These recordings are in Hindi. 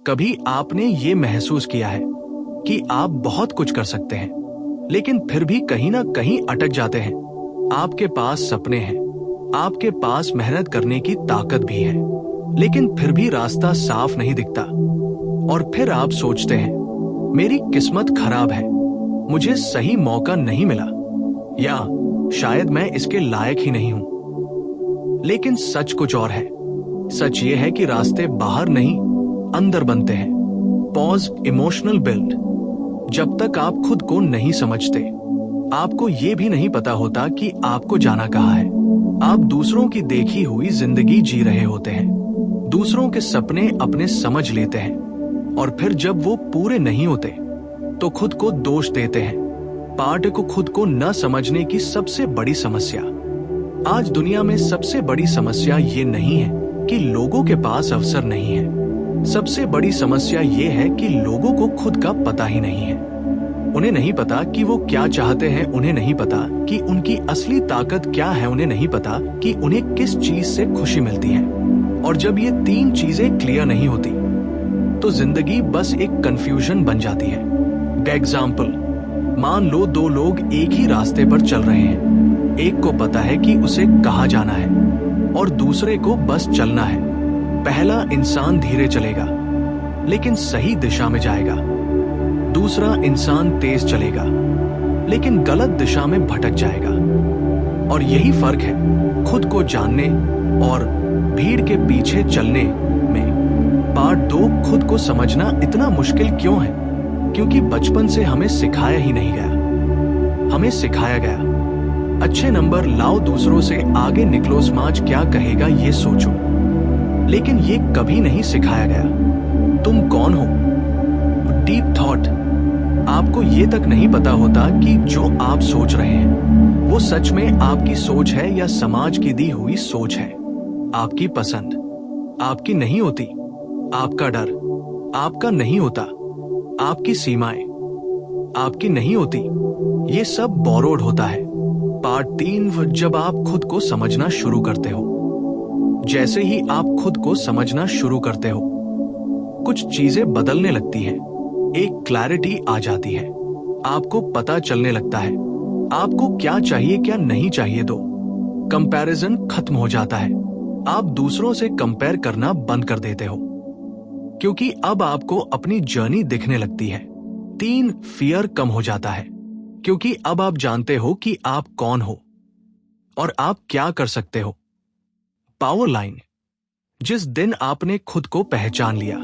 कभी आपने ये महसूस किया है कि आप बहुत कुछ कर सकते हैं, लेकिन फिर भी कहीं ना कहीं अटक जाते हैं? आपके पास सपने हैं, आपके पास मेहनत करने की ताकत भी है, लेकिन फिर भी रास्ता साफ नहीं दिखता। और फिर आप सोचते हैं, मेरी किस्मत खराब है, मुझे सही मौका नहीं मिला, या शायद मैं इसके लायक ही नहीं हूं। लेकिन सच कुछ और है। सच ये है कि रास्ते बाहर नहीं, अंदर बनते हैं। Pause emotional build. जब तक आप खुद को नहीं समझते, आपको ये भी नहीं पता होता कि आपको जाना कहाँ है। आप दूसरों की देखी हुई जिंदगी जी रहे होते हैं, दूसरों के सपने अपने समझ लेते हैं, और फिर जब वो पूरे नहीं होते तो खुद को दोष देते हैं। पार्ट को खुद को न समझने की सबसे बड़ी समस्या। आज दुनिया में सबसे बड़ी समस्या ये नहीं है कि लोगों के पास अवसर नहीं है। सबसे बड़ी समस्या ये है कि लोगों को खुद का पता ही नहीं है। उन्हें नहीं पता कि वो क्या चाहते हैं, उन्हें नहीं पता कि उनकी असली ताकत क्या है, उन्हें नहीं पता कि उन्हें किस चीज से खुशी मिलती है। और जब ये तीन चीजें क्लियर नहीं होती तो जिंदगी बस एक कंफ्यूजन बन जाती है। एग्जाम्पल, मान लो दो लोग एक ही रास्ते पर चल रहे हैं। एक को पता है कि उसे कहाँ जाना है और दूसरे को बस चलना है। पहला इंसान धीरे चलेगा लेकिन सही दिशा में जाएगा, दूसरा इंसान तेज चलेगा लेकिन गलत दिशा में भटक जाएगा। और यही फर्क है खुद को जानने और भीड़ के पीछे चलने में। पार्ट 2, खुद को समझना इतना मुश्किल क्यों है? क्योंकि बचपन से हमें सिखाया ही नहीं गया। हमें सिखाया गया, अच्छे नंबर लाओ, दूसरों से आगे निकलो, समाज क्या कहेगा ये सोचो। लेकिन ये कभी नहीं सिखाया गया तुम कौन हो। Deep thought. आपको ये तक नहीं पता होता कि जो आप सोच रहे हैं वो सच में आपकी सोच है या समाज की दी हुई सोच है। आपकी पसंद आपकी नहीं होती, आपका डर आपका नहीं होता, आपकी सीमाएं आपकी नहीं होती। ये सब बोरोड होता है। पार्ट 3, जब आप खुद को समझना शुरू करते हो। जैसे ही आप खुद को समझना शुरू करते हो, कुछ चीजें बदलने लगती हैं। एक क्लैरिटी आ जाती है। आपको पता चलने लगता है आपको क्या चाहिए क्या नहीं चाहिए। दो कंपैरिजन खत्म हो जाता है। आप दूसरों से कंपेयर करना बंद कर देते हो क्योंकि अब आपको अपनी जर्नी दिखने लगती है। 3, फियर कम हो जाता है क्योंकि अब आप जानते हो कि आप कौन हो और आप क्या कर सकते हो। Power line. जिस दिन आपने खुद को पहचान लिया,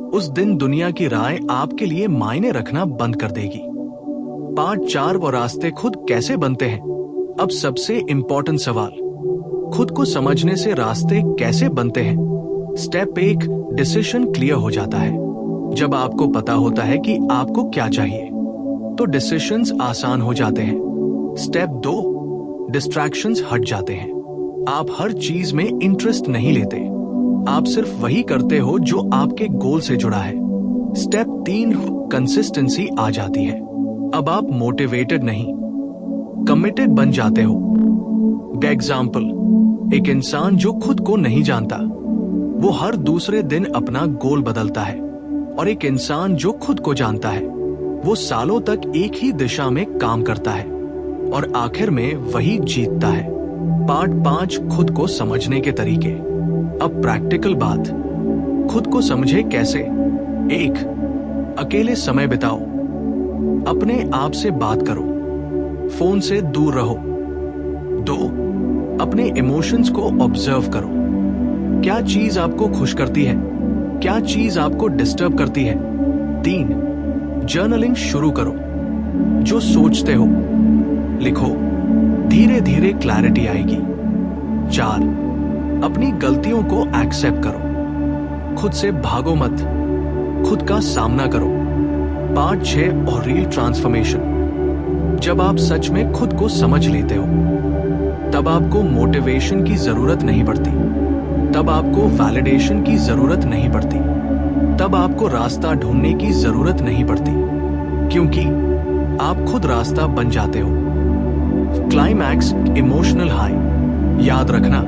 उस दिन दुनिया की राय आपके लिए मायने रखना बंद कर देगी। पार्ट 4, वो रास्ते खुद कैसे बनते हैं। अब सबसे इंपॉर्टेंट सवाल, खुद को समझने से रास्ते कैसे बनते हैं। स्टेप 1, डिसीजन क्लियर हो जाता है। जब आपको पता होता है कि आपको क्या चाहिए तो डिसीजंस आसान हो जाते हैं। स्टेप 2, डिस्ट्रैक्शंस हट जाते हैं। आप हर चीज में इंटरेस्ट नहीं लेते, आप सिर्फ वही करते हो जो आपके गोल से जुड़ा है। स्टेप 3, कंसिस्टेंसी आ जाती है। अब आप मोटिवेटेड नहीं, कमिटेड बन जाते हो। एग्जाम्पल, एक इंसान जो खुद को नहीं जानता वो हर दूसरे दिन अपना गोल बदलता है, और एक इंसान जो खुद को जानता है वो सालों तक एक ही दिशा में काम करता है और आखिर में वही जीतता है। पार्ट 5, खुद को समझने के तरीके। अब प्रैक्टिकल बात, खुद को समझे कैसे। 1, अकेले समय बिताओ, अपने आप से बात करो, फोन से दूर रहो। 2, अपने इमोशंस को ऑब्जर्व करो। क्या चीज आपको खुश करती है, क्या चीज आपको डिस्टर्ब करती है। 3, जर्नलिंग शुरू करो। जो सोचते हो लिखो, धीरे धीरे क्लैरिटी आएगी। 4, अपनी गलतियों को एक्सेप्ट करो, खुद से भागो मत, खुद का सामना करो। पार्ट 6, और रियल ट्रांसफॉर्मेशन। जब आप सच में खुद को समझ लेते हो तब आपको मोटिवेशन की जरूरत नहीं पड़ती, तब आपको वैलिडेशन की जरूरत नहीं पड़ती, तब आपको रास्ता ढूंढने की जरूरत नहीं पड़ती, क्योंकि आप खुद रास्ता बन जाते हो। Climax, emotional high. याद रखना,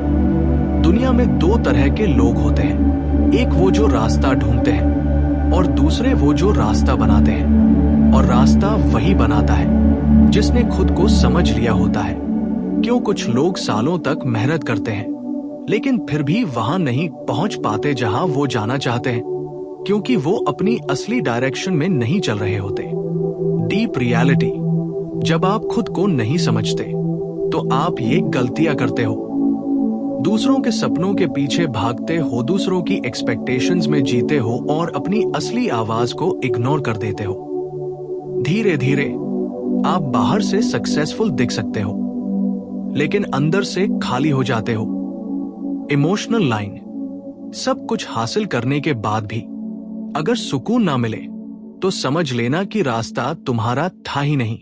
दुनिया में 2 तरह के लोग होते हैं। एक वो जो रास्ता ढूंढते हैं और दूसरे वो जो रास्ता बनाते हैं, और रास्ता वही बनाता है जिसने खुद को समझ लिया होता है। क्यों कुछ लोग सालों तक मेहनत करते हैं लेकिन फिर भी वहां नहीं पहुंच पाते जहां वो जाना चाहते हैं? क्योंकि वो अपनी असली डायरेक्शन में नहीं चल रहे होते। डीप रियलिटी, जब आप खुद को नहीं समझते तो आप ये गलतियां करते हो। दूसरों के सपनों के पीछे भागते हो, दूसरों की एक्सपेक्टेशंस में जीते हो और अपनी असली आवाज को इग्नोर कर देते हो। धीरे धीरे आप बाहर से सक्सेसफुल दिख सकते हो लेकिन अंदर से खाली हो जाते हो। इमोशनल लाइन, सब कुछ हासिल करने के बाद भी अगर सुकून ना मिले तो समझ लेना कि रास्ता तुम्हारा था ही नहीं।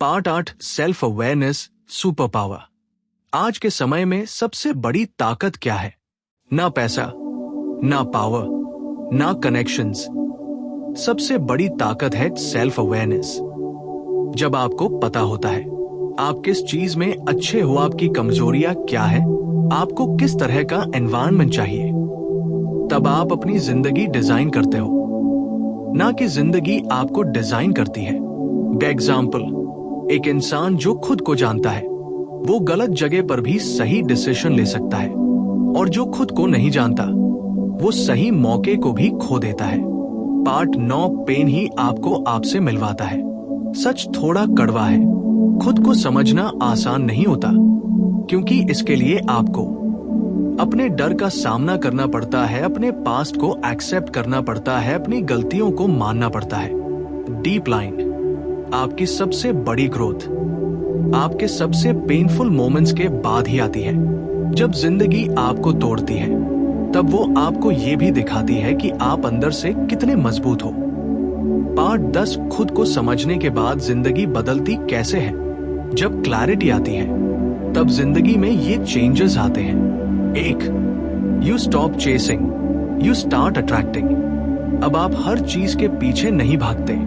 Part 8, self awareness super power. आज के समय में सबसे बड़ी ताकत क्या है? ना पैसा, ना पावर, ना कनेक्शंस। सबसे बड़ी ताकत है सेल्फ अवेयरनेस। जब आपको पता होता है आप किस चीज में अच्छे हो, आपकी कमजोरियां क्या है, आपको किस तरह का एनवायरनमेंट चाहिए, तब आप अपनी जिंदगी डिजाइन करते हो, ना कि जिंदगी आपको डिजाइन करती है। एग्जाम्पल, एक इंसान जो खुद को जानता है वो गलत जगह पर भी सही डिसीजन ले सकता है, और जो खुद को नहीं जानता वो सही मौके को भी खो देता है। पार्ट 9, पेन ही आपको आपसे मिलवाता है। सच थोड़ा कड़वा है, खुद को समझना आसान नहीं होता क्योंकि इसके लिए आपको अपने डर का सामना करना पड़ता है, अपने पास्ट को एक्सेप्ट करना पड़ता है, अपनी गलतियों को मानना पड़ता है। डीप लाइन, आपकी सबसे बड़ी ग्रोथ आपके सबसे पेनफुल मोमेंट्स के बाद ही आती है। जब जिंदगी आपको तोड़ती है तब वो आपको ये भी दिखाती है कि आप अंदर से कितने मजबूत हो। पार्ट 10, खुद को समझने के बाद जिंदगी बदलती कैसे है। जब क्लैरिटी आती है तब जिंदगी में ये चेंजेस आते हैं। 1, you stop chasing, you start attracting. अब आप हर चीज के पीछे नहीं भागते,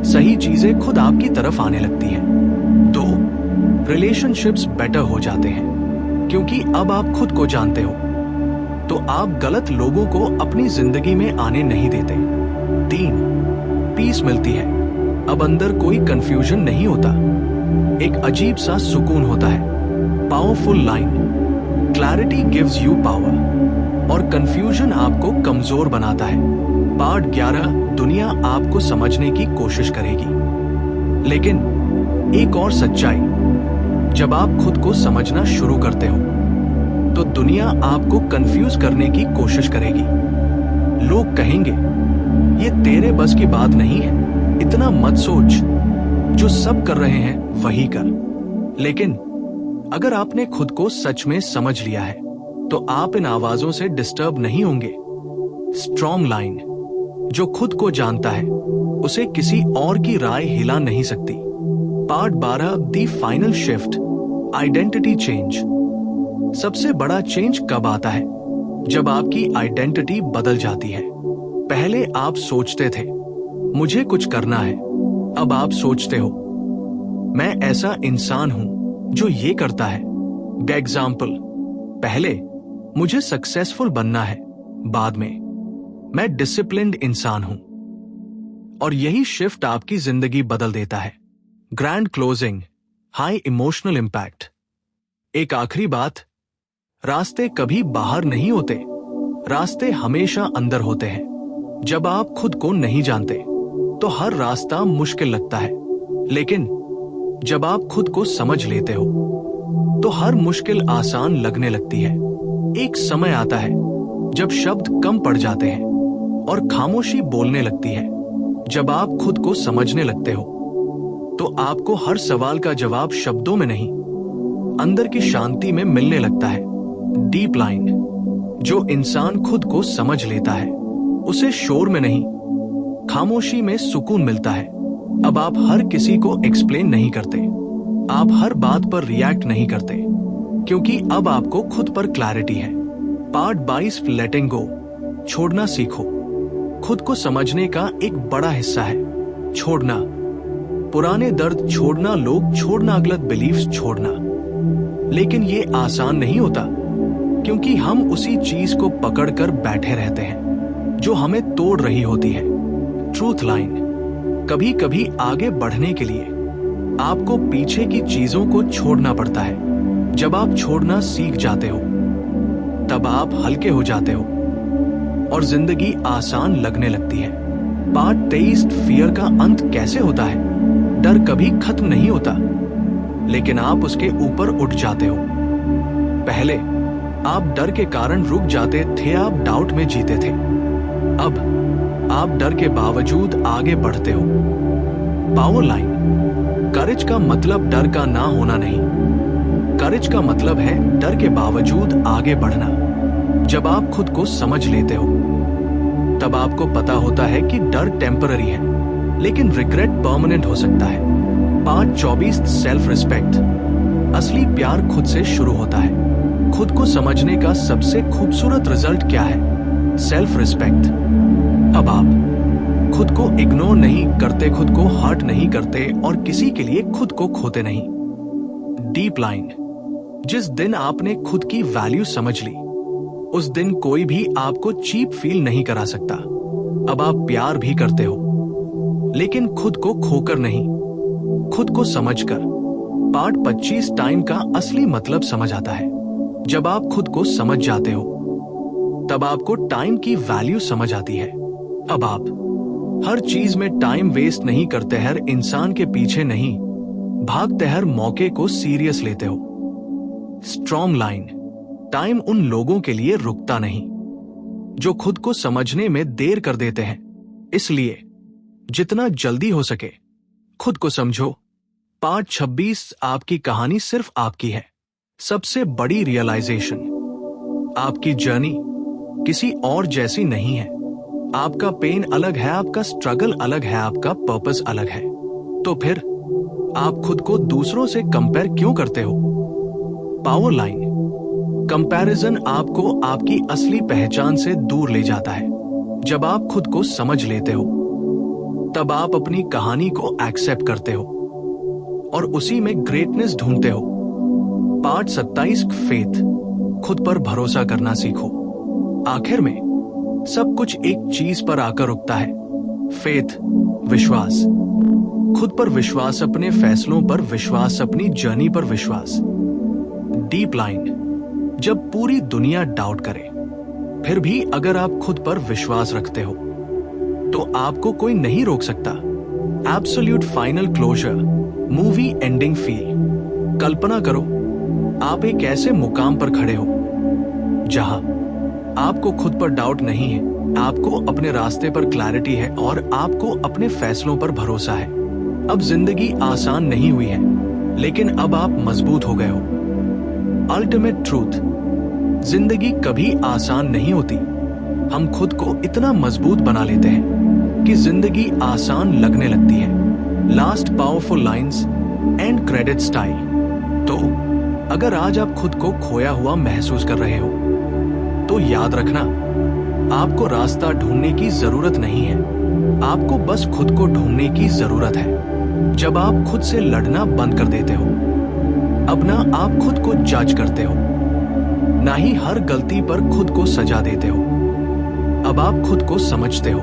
सही चीजें खुद आपकी तरफ आने लगती हैं। 2, रिलेशनशिप्स बेटर हो जाते हैं क्योंकि अब आप खुद को जानते हो तो आप गलत लोगों को अपनी जिंदगी में आने नहीं देते। 3, पीस मिलती है, अब अंदर कोई कंफ्यूजन नहीं होता, एक अजीब सा सुकून होता है। Powerful line, clarity gives you power और कंफ्यूजन आपको कमजोर बनाता है। पार्ट 11, दुनिया आपको समझने की कोशिश करेगी लेकिन एक और सच्चाई, जब आप खुद को समझना शुरू करते हो तो दुनिया आपको कंफ्यूज करने की कोशिश करेगी। लोग कहेंगे ये तेरे बस की बात नहीं है, इतना मत सोच, जो सब कर रहे हैं वही कर। लेकिन अगर आपने खुद को सच में समझ लिया है तो आप इन आवाजों से डिस्टर्ब नहीं होंगे। स्ट्रॉन्ग लाइन, जो खुद को जानता है उसे किसी और की राय हिला नहीं सकती। Part 12, the final shift, identity change. सबसे बड़ा चेंज कब आता है? जब आपकी आइडेंटिटी बदल जाती है। पहले आप सोचते थे मुझे कुछ करना है, अब आप सोचते हो मैं ऐसा इंसान हूं जो ये करता है। एग्जाम्पल, पहले मुझे सक्सेसफुल बनना है, बाद में मैं डिसिप्लिन्ड इंसान हूं। और यही शिफ्ट आपकी जिंदगी बदल देता है। Grand closing, high emotional impact. एक आखिरी बात, रास्ते कभी बाहर नहीं होते, रास्ते हमेशा अंदर होते हैं। जब आप खुद को नहीं जानते तो हर रास्ता मुश्किल लगता है, लेकिन जब आप खुद को समझ लेते हो तो हर मुश्किल आसान लगने लगती है। एक समय आता है जब शब्द कम पड़ जाते हैं और खामोशी बोलने लगती है। जब आप खुद को समझने लगते हो तो आपको हर सवाल का जवाब शब्दों में नहीं, अंदर की शांति में मिलने लगता है। डीप लाइन, जो इंसान खुद को समझ लेता है उसे शोर में नहीं, खामोशी में सुकून मिलता है। अब आप हर किसी को एक्सप्लेन नहीं करते, आप हर बात पर रिएक्ट नहीं करते, क्योंकि अब आपको खुद पर क्लैरिटी है। पार्ट 22, लेटिंग गो, छोड़ना सीखो। खुद को समझने का एक बड़ा हिस्सा है छोड़ना। पुराने दर्द छोड़ना, लोग छोड़ना, गलत बिलीफ्स छोड़ना। लेकिन ये आसान नहीं होता क्योंकि हम उसी चीज को पकड़कर बैठे रहते हैं जो हमें तोड़ रही होती है। Truth line. कभी कभी आगे बढ़ने के लिए आपको पीछे की चीजों को छोड़ना पड़ता है। जब आप छोड़ना सीख जाते हो तब आप हल्के हो जाते हो और जिंदगी आसान लगने लगती है। पार्ट 23, फियर का अंत कैसे होता है। डर कभी खत्म नहीं होता, लेकिन आप उसके ऊपर उठ जाते हो। पहले आप डर के कारण रुक जाते थे, आप डाउट में जीते थे। अब आप डर के बावजूद आगे बढ़ते हो। Power line. करेज का मतलब डर का ना होना नहीं, करेज का मतलब है डर के बावजूद आगे बढ़ना। जब आप खुद को समझ लेते हो तब आपको पता होता है कि डर टेम्पररी है, लेकिन रिग्रेट परमानेंट हो सकता है। Part 24, self respect. असली प्यार खुद से शुरू होता है। खुद को समझने का सबसे खूबसूरत रिजल्ट क्या है? Self respect. अब आप खुद को इग्नोर नहीं करते, खुद को हर्ट नहीं करते और किसी के लिए खुद को खोते नहीं। Deep line. जिस दिन आपने खुद की वैल्यू समझ ली, उस दिन कोई भी आपको चीप फील नहीं करा सकता। अब आप प्यार भी करते हो, लेकिन खुद को खोकर नहीं, खुद को समझकर। पार्ट 25, टाइम का असली मतलब समझ आता है। जब आप खुद को समझ जाते हो तब आपको टाइम की वैल्यू समझ आती है। अब आप हर चीज में टाइम वेस्ट नहीं करते, हर इंसान के पीछे नहीं भागते, हर मौके को सीरियस लेते हो। Strong line. टाइम उन लोगों के लिए रुकता नहीं जो खुद को समझने में देर कर देते हैं, इसलिए जितना जल्दी हो सके खुद को समझो। पार्ट 26, आपकी कहानी सिर्फ आपकी है। सबसे बड़ी रियलाइजेशन, आपकी जर्नी किसी और जैसी नहीं है। आपका पेन अलग है, आपका स्ट्रगल अलग है, आपका पर्पस अलग है। तो फिर आप खुद को दूसरों से कंपेयर क्यों करते हो? Power line. कंपैरिजन आपको आपकी असली पहचान से दूर ले जाता है। जब आप खुद को समझ लेते हो तब आप अपनी कहानी को एक्सेप्ट करते हो और उसी में ग्रेटनेस ढूंढते हो। Part 27, faith. खुद पर भरोसा करना सीखो। आखिर में सब कुछ एक चीज पर आकर रुकता है, फेथ, विश्वास। खुद पर विश्वास, अपने फैसलों पर विश्वास, अपनी जर्नी पर विश्वास। Deep line. जब पूरी दुनिया डाउट करे, फिर भी अगर आप खुद पर विश्वास रखते हो तो आपको कोई नहीं रोक सकता। Absolute final closure, movie ending feel. कल्पना करो आप एक ऐसे मुकाम पर खड़े हो जहां आपको खुद पर डाउट नहीं है, आपको अपने रास्ते पर क्लैरिटी है और आपको अपने फैसलों पर भरोसा है। अब जिंदगी आसान नहीं हुई है, लेकिन अब आप मजबूत हो गए हो। Ultimate truth. जिंदगी कभी आसान नहीं होती। हम खुद को इतना मजबूत बना लेते हैं कि जिंदगी आसान लगने लगती है। Last powerful lines, and credit style. तो अगर आज आप खुद को खोया हुआ महसूस कर रहे हो तो याद रखना, आपको रास्ता ढूंढने की जरूरत नहीं है, आपको बस खुद को ढूंढने की जरूरत है। जब आप खुद से लड़ना बंद कर देते हो, अपना आप खुद को जज करते हो, ना ही हर गलती पर खुद को सजा देते हो, अब आप खुद को समझते हो।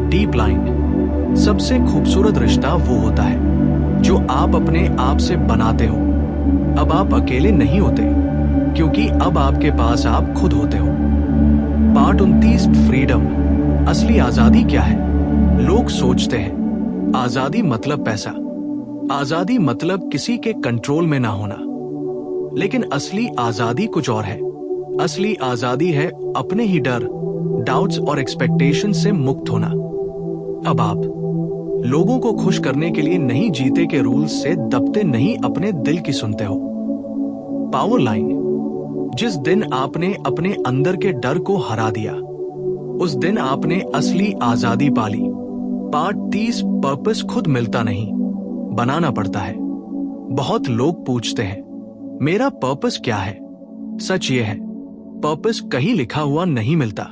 Deep line. सबसे खूबसूरत रिश्ता वो होता है जो आप अपने आप से बनाते हो। अब आप अकेले नहीं होते, क्योंकि अब आपके पास आप खुद होते हो। Part 29, freedom. असली आजादी क्या है? लोग सोचते हैं आजादी मतलब पैसा, आजादी मतलब किसी के कंट्रोल में ना होना, लेकिन असली आजादी कुछ और है। असली आजादी है अपने ही डर, डाउट्स और एक्सपेक्टेशन से मुक्त होना। अब आप लोगों को खुश करने के लिए नहीं जीते के रूल्स से दबते नहीं, अपने दिल की सुनते हो। Power line. जिस दिन आपने अपने अंदर के डर को हरा दिया, उस दिन आपने असली आजादी पाली। पार्ट 30, पर्पस खुद मिलता नहीं, बनाना पड़ता है। बहुत लोग पूछते हैं मेरा पर्पस क्या है? सच ये है, पर्पस कहीं लिखा हुआ नहीं मिलता।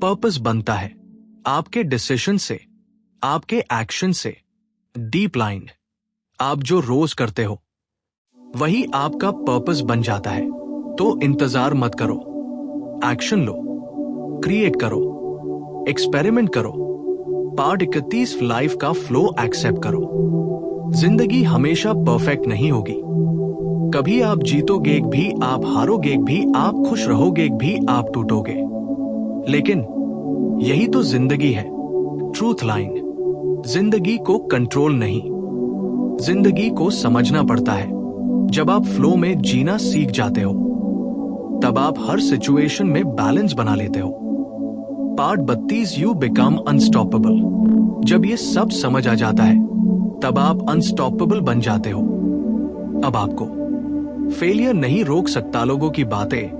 पर्पस बनता है आपके डिसीजन से, आपके एक्शन से। Deep line. आप जो रोज करते हो वही आपका पर्पस बन जाता है। तो इंतजार मत करो, एक्शन लो, क्रिएट करो एक्सपेरिमेंट करो। पार्ट 31 लाइफ का फ्लो एक्सेप्ट करो। जिंदगी हमेशा परफेक्ट नहीं होगी। कभी आप जीतोगे भी, आप हारोगे भी, आप खुश रहोगे भी, आप टूटोगे, लेकिन यही तो जिंदगी है। Truth line. जिंदगी को कंट्रोल नहीं, जिंदगी को समझना पड़ता है। जब आप फ्लो में जीना सीख जाते हो तब आप हर सिचुएशन में बैलेंस बना लेते हो। Part 32 you become unstoppable. जब ये सब समझ आ जाता है तब आप अनस्टॉपेबल बन जाते हो। अब आपको फेलियर नहीं रोक सकता, लोगों की बातें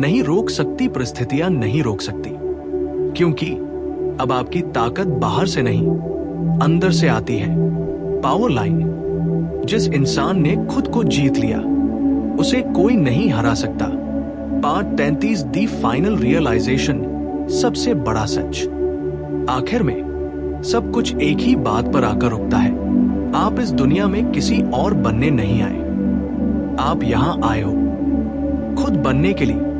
नहीं रोक सकती, परिस्थितियां नहीं रोक सकती, क्योंकि अब आपकी ताकत बाहर से नहीं अंदर से आती है। Power line. जिस इंसान ने खुद को जीत लिया उसे कोई नहीं हरा सकता। Part 33 the final realization. सबसे बड़ा सच। आखिर में सब कुछ एक ही बात पर आकर रुकता है। आप इस दुनिया में किसी और बनने नहीं आए, आप यहां आए हो खुद बनने के लिए।